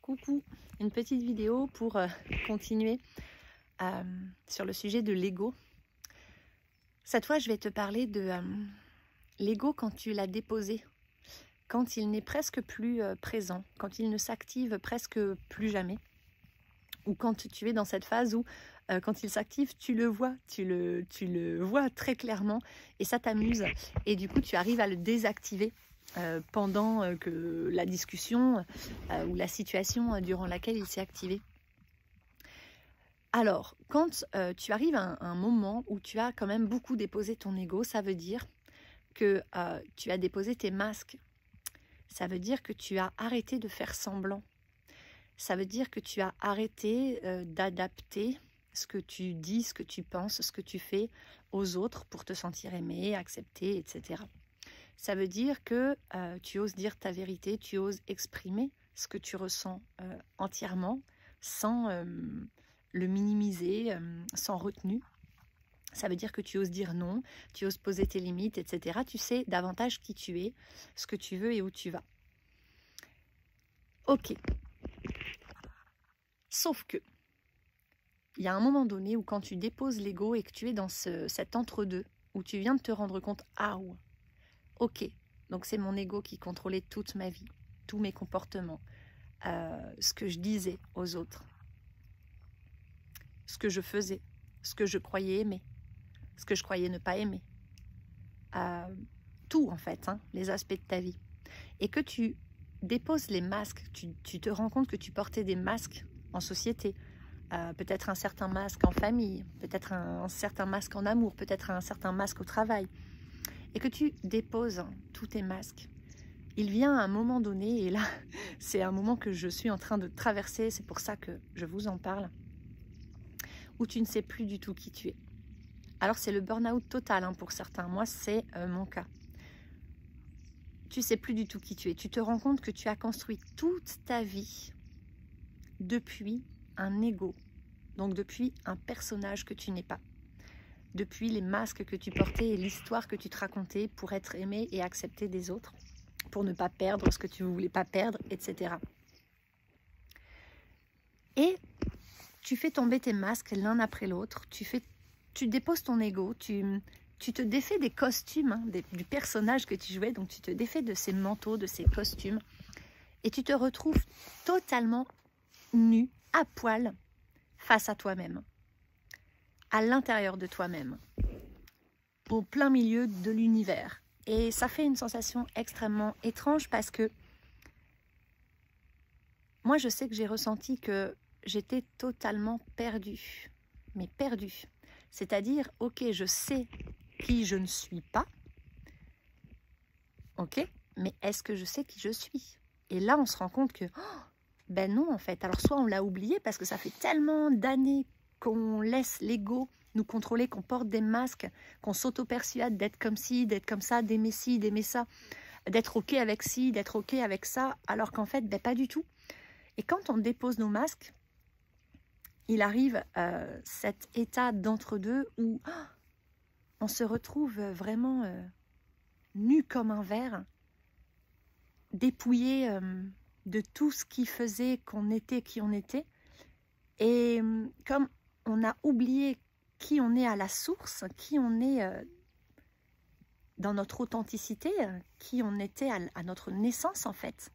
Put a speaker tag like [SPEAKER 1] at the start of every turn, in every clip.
[SPEAKER 1] Coucou, une petite vidéo pour continuer sur le sujet de l'ego. Cette fois, je vais te parler de l'ego quand tu l'as déposé, quand il n'est presque plus présent, quand il ne s'active presque plus jamais, ou quand tu es dans cette phase où quand il s'active, tu le vois très clairement et ça t'amuse. Et du coup, tu arrives à le désactiver pendant que la discussion ou la situation durant laquelle il s'est activé. Alors, quand tu arrives à un moment où tu as quand même beaucoup déposé ton ego, ça veut dire que tu as déposé tes masques. Ça veut dire que tu as arrêté de faire semblant. Ça veut dire que tu as arrêté d'adapter ce que tu dis, ce que tu penses, ce que tu fais aux autres pour te sentir aimé, accepté, etc. Ça veut dire que tu oses dire ta vérité, tu oses exprimer ce que tu ressens entièrement, sans le minimiser, sans retenue. Ça veut dire que tu oses dire non, tu oses poser tes limites, etc. Tu sais davantage qui tu es, ce que tu veux et où tu vas. Ok. Sauf que, il y a un moment donné où quand tu déposes l'ego et que tu es dans cet entre-deux, où tu viens de te rendre compte, ah ouais, ok, donc c'est mon ego qui contrôlait toute ma vie, tous mes comportements, ce que je disais aux autres, ce que je faisais, ce que je croyais aimer, ce que je croyais ne pas aimer, tout en fait, hein, les aspects de ta vie. Et que tu déposes les masques, tu te rends compte que tu portais des masques en société, peut-être un certain masque en famille, peut-être un certain masque en amour, peut-être un certain masque au travail, et que tu déposes tous tes masques. Il vient un moment donné, et là, c'est un moment que je suis en train de traverser, c'est pour ça que je vous en parle, où tu ne sais plus du tout qui tu es. Alors c'est le burn-out total hein, pour certains, moi c'est mon cas. Tu ne sais plus du tout qui tu es, tu te rends compte que tu as construit toute ta vie depuis un ego, donc depuis un personnage que tu n'es pas, depuis les masques que tu portais et l'histoire que tu te racontais pour être aimé et accepté des autres, pour ne pas perdre ce que tu ne voulais pas perdre, etc. Et tu fais tomber tes masques l'un après l'autre, tu déposes ton ego, tu te défais des costumes, hein, du personnage que tu jouais, donc tu te défais de ces manteaux, de ces costumes, et tu te retrouves totalement nu, à poil, face à toi-même, à l'intérieur de toi-même, au plein milieu de l'univers. Et ça fait une sensation extrêmement étrange parce que moi je sais que j'ai ressenti que j'étais totalement perdue, mais perdue. C'est-à-dire, ok, je sais qui je ne suis pas, ok, mais est-ce que je sais qui je suis? Et là on se rend compte que, oh, ben non en fait, alors soit on l'a oublié parce que ça fait tellement d'années qu'on laisse l'ego nous contrôler, qu'on porte des masques, qu'on s'auto-persuade d'être comme ci, d'être comme ça, d'aimer ci, d'aimer ça, d'être ok avec ci, d'être ok avec ça, alors qu'en fait, ben pas du tout. Et quand on dépose nos masques, il arrive cet état d'entre-deux où oh, on se retrouve vraiment nu comme un verre, dépouillé de tout ce qui faisait qu'on était qui on était. Et comme on a oublié qui on est à la source, qui on est dans notre authenticité, qui on était à notre naissance en fait,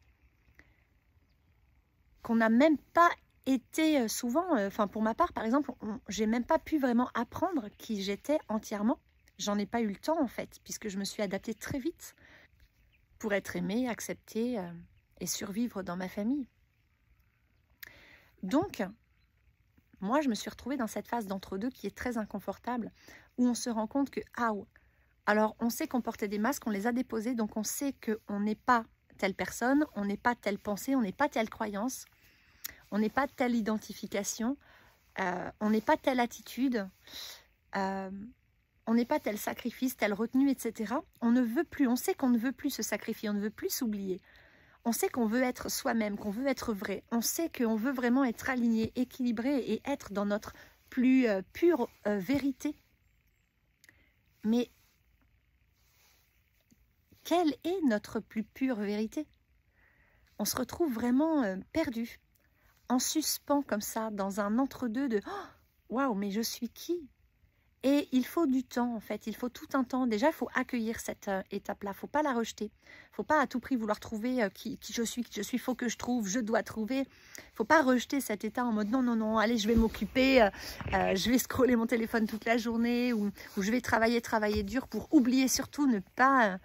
[SPEAKER 1] qu'on n'a même pas été souvent, enfin pour ma part par exemple, j'ai même pas pu vraiment apprendre qui j'étais entièrement. J'en ai pas eu le temps en fait, puisque je me suis adaptée très vite pour être aimée, acceptée et survivre dans ma famille. Donc, moi, je me suis retrouvée dans cette phase d'entre-deux qui est très inconfortable, où on se rend compte que, ah, alors on sait qu'on portait des masques, on les a déposés, donc on sait qu'on n'est pas telle personne, on n'est pas telle pensée, on n'est pas telle croyance, on n'est pas telle identification, on n'est pas telle attitude, on n'est pas tel sacrifice, telle retenue, etc. On ne veut plus, on sait qu'on ne veut plus se sacrifier, on ne veut plus s'oublier. On sait qu'on veut être soi-même, qu'on veut être vrai. On sait qu'on veut vraiment être aligné, équilibré et être dans notre plus pure vérité. Mais quelle est notre plus pure vérité? On se retrouve vraiment perdu. en suspens comme ça, dans un entre-deux de oh, waouh, mais je suis qui? Et il faut du temps en fait, il faut tout un temps. Déjà, il faut accueillir cette étape-là, il ne faut pas la rejeter. Il ne faut pas à tout prix vouloir trouver qui je suis, il faut que je trouve, je dois trouver. Il ne faut pas rejeter cet état en mode non, non, non, allez, je vais m'occuper, je vais scroller mon téléphone toute la journée ou je vais travailler dur pour oublier surtout, ne pas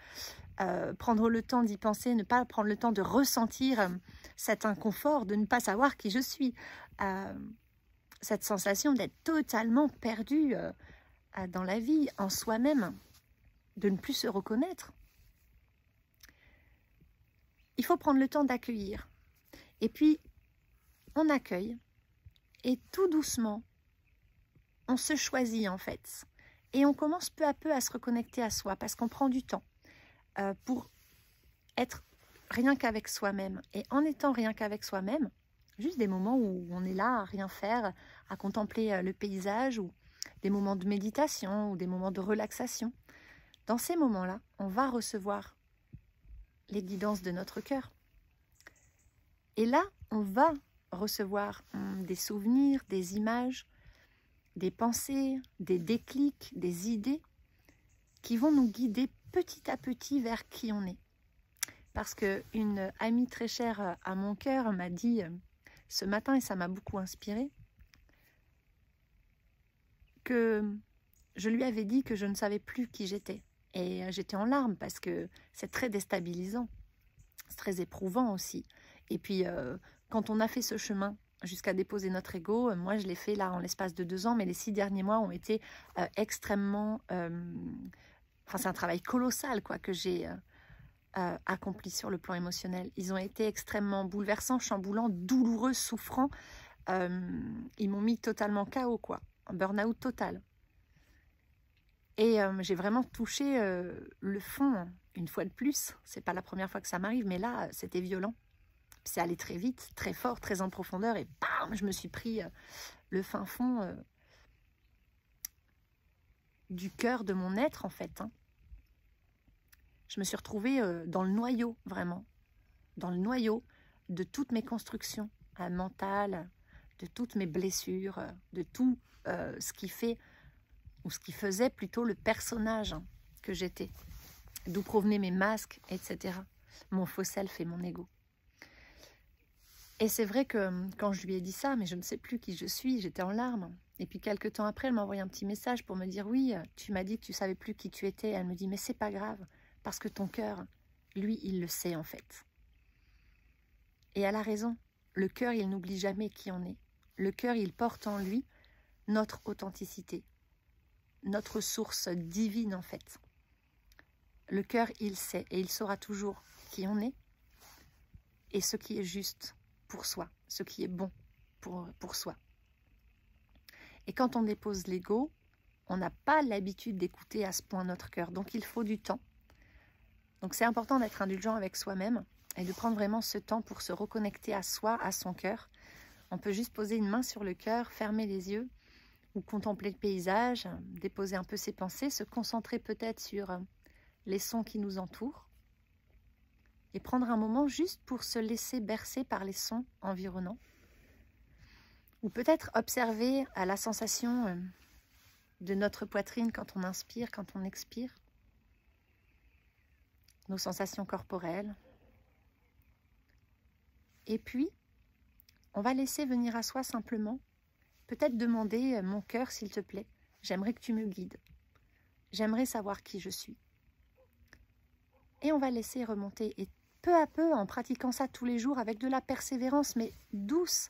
[SPEAKER 1] prendre le temps d'y penser, ne pas prendre le temps de ressentir cet inconfort, de ne pas savoir qui je suis. Cette sensation d'être totalement perdu dans la vie, en soi-même, de ne plus se reconnaître. Il faut prendre le temps d'accueillir. Et puis, on accueille et tout doucement, on se choisit en fait. Et on commence peu à peu à se reconnecter à soi parce qu'on prend du temps pour être rien qu'avec soi-même. Et en étant rien qu'avec soi-même, juste des moments où on est là à rien faire, à contempler le paysage ou des moments de méditation ou des moments de relaxation. Dans ces moments-là, on va recevoir les guidances de notre cœur. Et là, on va recevoir des souvenirs, des images, des pensées, des déclics, des idées qui vont nous guider petit à petit vers qui on est. Parce qu'une amie très chère à mon cœur m'a dit ce matin, et ça m'a beaucoup inspirée, que je lui avais dit que je ne savais plus qui j'étais. Et j'étais en larmes parce que c'est très déstabilisant, c'est très éprouvant aussi. Et puis, quand on a fait ce chemin jusqu'à déposer notre ego, moi je l'ai fait là en l'espace de 2 ans, mais les 6 derniers mois ont été extrêmement... Enfin, c'est un travail colossal quoi, que j'ai accompli sur le plan émotionnel. Ils ont été extrêmement bouleversants, chamboulants, douloureux, souffrants. Ils m'ont mis totalement KO, quoi. Un burn-out total. Et j'ai vraiment touché le fond, une fois de plus. C'est pas la première fois que ça m'arrive, mais là, c'était violent. C'est allé très vite, très fort, très en profondeur, et bam, je me suis pris le fin fond du cœur de mon être, en fait. Hein. Je me suis retrouvée dans le noyau, vraiment. Dans le noyau de toutes mes constructions mentales, de toutes mes blessures, de tout ce qui fait, ou ce qui faisait plutôt le personnage que j'étais. D'où provenaient mes masques, etc. Mon faux self et mon ego. Et c'est vrai que quand je lui ai dit ça, mais je ne sais plus qui je suis, j'étais en larmes. Et puis quelques temps après, elle m'a envoyé un petit message pour me dire « Oui, tu m'as dit que tu savais plus qui tu étais. » Elle me dit « Mais c'est pas grave, parce que ton cœur, lui, il le sait en fait. » Et elle a raison. Le cœur, il n'oublie jamais qui on est. Le cœur, il porte en lui notre authenticité, notre source divine en fait. Le cœur, il sait et il saura toujours qui on est et ce qui est juste pour soi, ce qui est bon pour soi. Et quand on dépose l'ego, on n'a pas l'habitude d'écouter à ce point notre cœur, donc il faut du temps. Donc c'est important d'être indulgent avec soi-même et de prendre vraiment ce temps pour se reconnecter à soi, à son cœur. On peut juste poser une main sur le cœur, fermer les yeux ou contempler le paysage, déposer un peu ses pensées, se concentrer peut-être sur les sons qui nous entourent et prendre un moment juste pour se laisser bercer par les sons environnants. Ou peut-être observer à la sensation de notre poitrine quand on inspire, quand on expire, nos sensations corporelles. Et puis, on va laisser venir à soi simplement, peut-être demander « Mon cœur, s'il te plaît, j'aimerais que tu me guides. J'aimerais savoir qui je suis. » Et on va laisser remonter. Et peu à peu, en pratiquant ça tous les jours, avec de la persévérance, mais douce.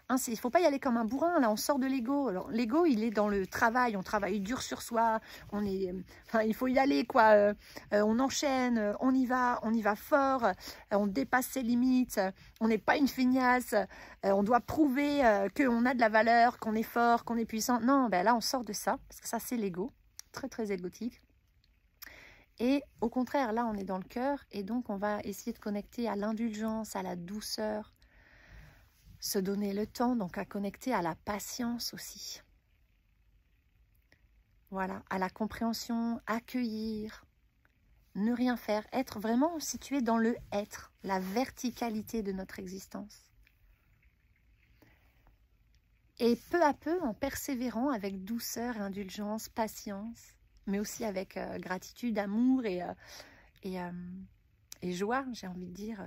[SPEAKER 1] Hein, il ne faut pas y aller comme un bourrin, là, on sort de l'ego. Alors, l'ego, il est dans le travail, on travaille dur sur soi, il faut y aller, quoi. On enchaîne, on y va fort, on dépasse ses limites, on n'est pas une feignasse, on doit prouver qu'on a de la valeur, qu'on est fort, qu'on est puissant. Non, ben là, on sort de ça, parce que ça, c'est l'ego, très, très égotique. Et au contraire, là, on est dans le cœur, et donc on va essayer de connecter à l'indulgence, à la douceur, se donner le temps, donc à connecter à la patience aussi. Voilà, à la compréhension, accueillir, ne rien faire, être vraiment situé dans le être, la verticalité de notre existence. Et peu à peu, en persévérant avec douceur, indulgence, patience, mais aussi avec gratitude, amour et joie, j'ai envie de dire,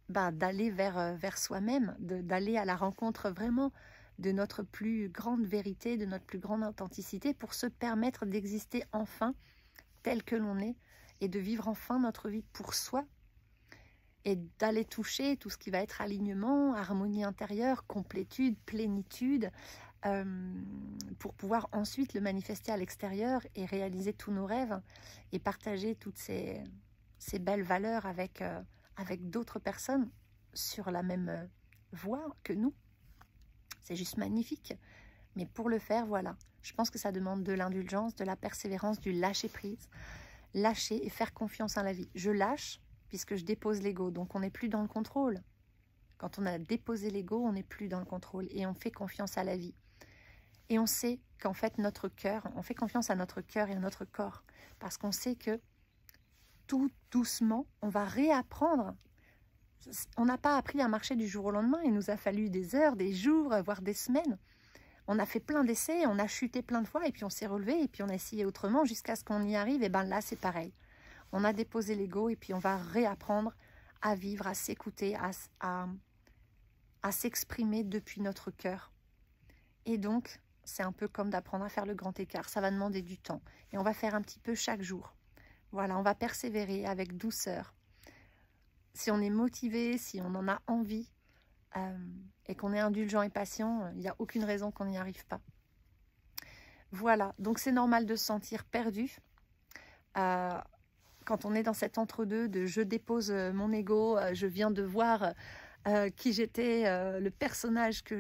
[SPEAKER 1] d'aller vers soi-même, d'aller à la rencontre vraiment de notre plus grande vérité, de notre plus grande authenticité, pour se permettre d'exister enfin tel que l'on est et de vivre enfin notre vie pour soi, et d'aller toucher tout ce qui va être alignement, harmonie intérieure, complétude, plénitude, pour pouvoir ensuite le manifester à l'extérieur et réaliser tous nos rêves et partager toutes ces belles valeurs avec d'autres personnes sur la même voie que nous. C'est juste magnifique. Mais pour le faire, voilà, je pense que ça demande de l'indulgence, de la persévérance, du lâcher-prise. Lâcher et faire confiance à la vie. Je lâche puisque je dépose l'ego, donc on n'est plus dans le contrôle. Quand on a déposé l'ego, on n'est plus dans le contrôle et on fait confiance à la vie. Et on sait qu'en fait notre cœur, on fait confiance à notre cœur et à notre corps, parce qu'on sait que tout doucement, on va réapprendre. On n'a pas appris à marcher du jour au lendemain, il nous a fallu des heures, des jours, voire des semaines. On a fait plein d'essais, on a chuté plein de fois et puis on s'est relevé et puis on a essayé autrement jusqu'à ce qu'on y arrive. Et bien là, c'est pareil. On a déposé l'ego et puis on va réapprendre à vivre, à s'écouter, à s'exprimer depuis notre cœur. Et donc, c'est un peu comme d'apprendre à faire le grand écart. Ça va demander du temps. Et on va faire un petit peu chaque jour. Voilà, on va persévérer avec douceur. Si on est motivé, si on en a envie et qu'on est indulgent et patient, il n'y a aucune raison qu'on n'y arrive pas. Voilà, donc c'est normal de se sentir perdu. Quand on est dans cet entre-deux de je dépose mon ego, je viens de voir qui j'étais, le personnage que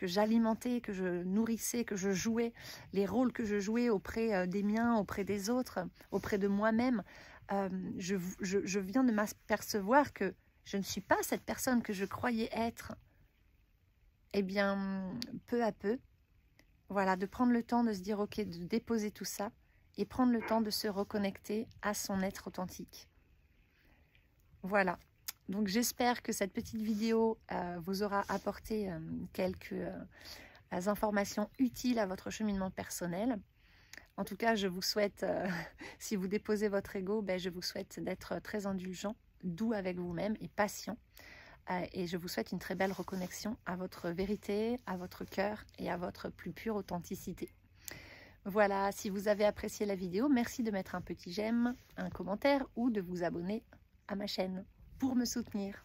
[SPEAKER 1] j'alimentais, que je nourrissais, que je jouais, les rôles que je jouais auprès des miens, auprès des autres, auprès de moi-même. Je viens de m'apercevoir que je ne suis pas cette personne que je croyais être. Eh bien, peu à peu, voilà, de prendre le temps de se dire ok, de déposer tout ça, et prendre le temps de se reconnecter à son être authentique. Voilà, donc j'espère que cette petite vidéo vous aura apporté quelques informations utiles à votre cheminement personnel. En tout cas, je vous souhaite, si vous déposez votre ego, je vous souhaite d'être très indulgent, doux avec vous-même et patient. Et je vous souhaite une très belle reconnexion à votre vérité, à votre cœur et à votre plus pure authenticité. Voilà, si vous avez apprécié la vidéo, merci de mettre un petit j'aime, un commentaire ou de vous abonner à ma chaîne pour me soutenir.